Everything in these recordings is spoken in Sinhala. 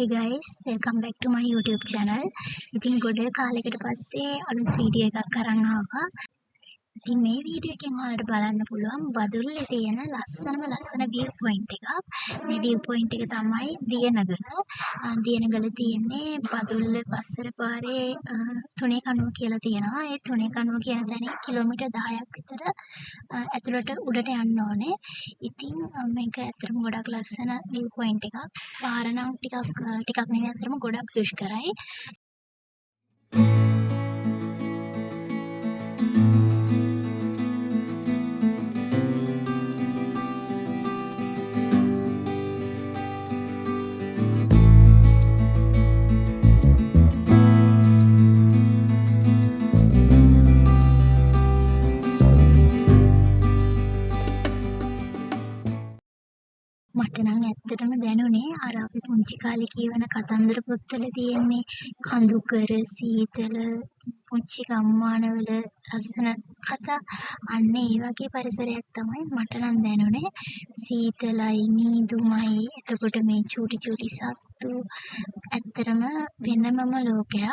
Hi guys, welcome back to my YouTube channel. ඉතින් ගොඩ කාලයකට පස්සේ අලුත් වීඩියෝ එකක් අරන් ආවා. ඉතින් මේ වීඩියෝ එකෙන් ඔයාලට බලන්න පුළුවන් බදුල්ලේ තියෙන ලස්සන view point එකක්. මේ view point එක තමයි දියනගල. දියනගල තියෙන්නේ බදුල්ල පස්සර පාරේ තුනේ කණුව කියලා තියෙනවා. ඒ තුනේ කණුව කියන තැනින් කිලෝමීටර් 10ක් විතර ඇතුළට උඩට යන්න ඕනේ. ඉතින් මේක ඇත්තටම ගොඩක් ලස්සන view point එකක්. පාර නම් ටිකක් නෙවෙයි ඇත්තටම ගොඩක් දුෂ්කරයි. මට නම් ඇත්තටම දැනුනේ අර අපි පුංචි කාලේ කියවන කතන්දර පොත්වල තියෙන්නේ කඳුකර සීතල පුංචි ගම්මානවල ලස්සන කතා. අන්න ඒ වගේ පරිසරයක් තමයි මට නම් දැනුනේ. සීතලයි නීදුමයි එතකොට මේ චූටි සත්තු ඇත්තටම වෙනමම ලෝකයක්.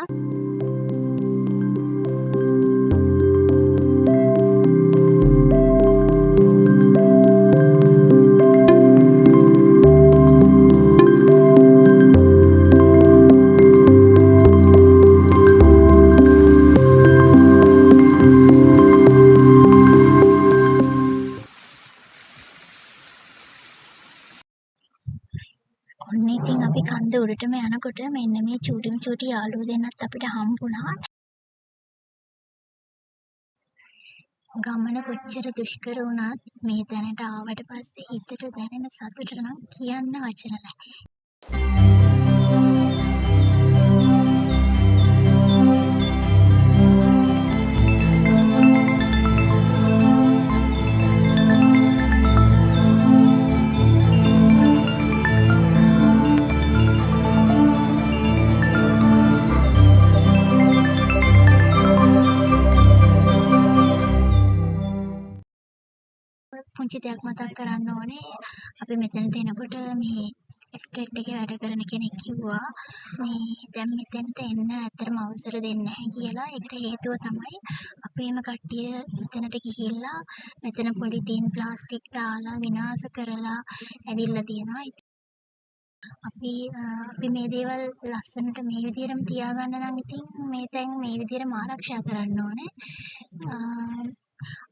ඔන්න ඉතින් අපි කන්ද උඩටම යනකොට මෙන්න මේ චූටි යාළුවෝ දෙන්නත් අපිට හම්බුණා. ගමන කොච්චර දුෂ්කර වුණත් මේ තැනට ආවට පස්සේ හිතට දැනෙන සතුට නම් කියන්න වචන නැහැ. පුංචි දෙයක් මතක් කරන්න ඕනේ. අපි මෙතනට එනකොට මේ ස්ටේට් එකේ වැඩ කරන කෙනෙක් කිව්වා මේ දැන් මෙතනට එන්න ඇත්තටම අවසර දෙන්නේ නැහැ කියලා. ඒකට හේතුව තමයි අපේම කට්ටිය මෙතනට ගිහිල්ලා මෙතන පොලිතීන් ප්ලාස්ටික් දාලා විනාශ කරලා ඇවිල්ලා තියෙනවා. අපි මේ දේවල් ලස්සනට මේ විදිහටම තියාගන්න නම් ඉතින් මේ තැන් මේ විදිහටම ආරක්ෂා කරන්න ඕනේ.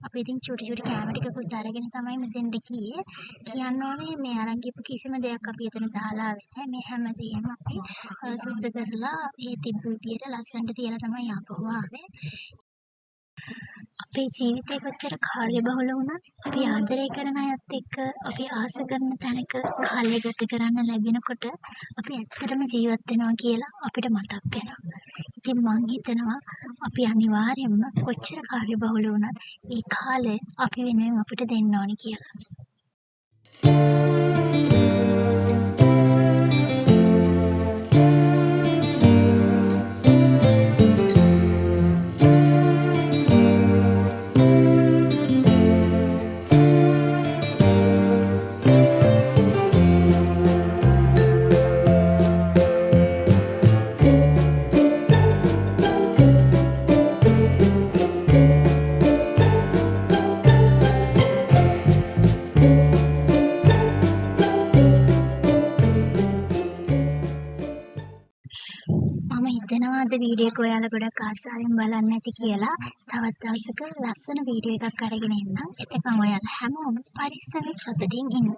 අපි ඉතින් චූටි කැම ටිකකුත් අරගෙන තමයි මෙතෙන්ට ගියේ. කියන්න ඕනේ මේ අරන් ගිහපු කිසිම දෙයක් අපි එතන දාලා ආවේ නැහැ. මේ හැමදේම අපි සුද්ධ කරලා ඒ තිබ්බ විදියට ලස්සනට තියලා තමයි ආපහු ආවේ. අපේ ජීවිතේ කොච්චර කාර්යබහුල වුණත් අපි ආදරය කරන අයත් එක්ක අපි ආස කරන තැනක කාලය ගත කරන්න ලැබෙනකොට අපි ඇත්තටම ජීවත් වෙනවා කියලා අපිට මතක් වෙනවා. ඉතින් මං හිතනවා අපි අනිවාර්යයෙන්ම කොච්චර කාර්යබහුල වුණත් ඒ කාලය අපි වෙනුවෙන් අපිට දෙන්න ඕනි කියලා. මම හිතනවා අද වීඩියෝ එක ඔයාලා ගොඩක් ආසාවෙන් බලන්න ඇති කියලා. තවත් දවසක ලස්සන වීඩියෝ එකක් අරගෙන එන්නම්. එතකන් ඔයාලා හැමෝම පරිස්සමෙන් සතුටින් ඉන්න.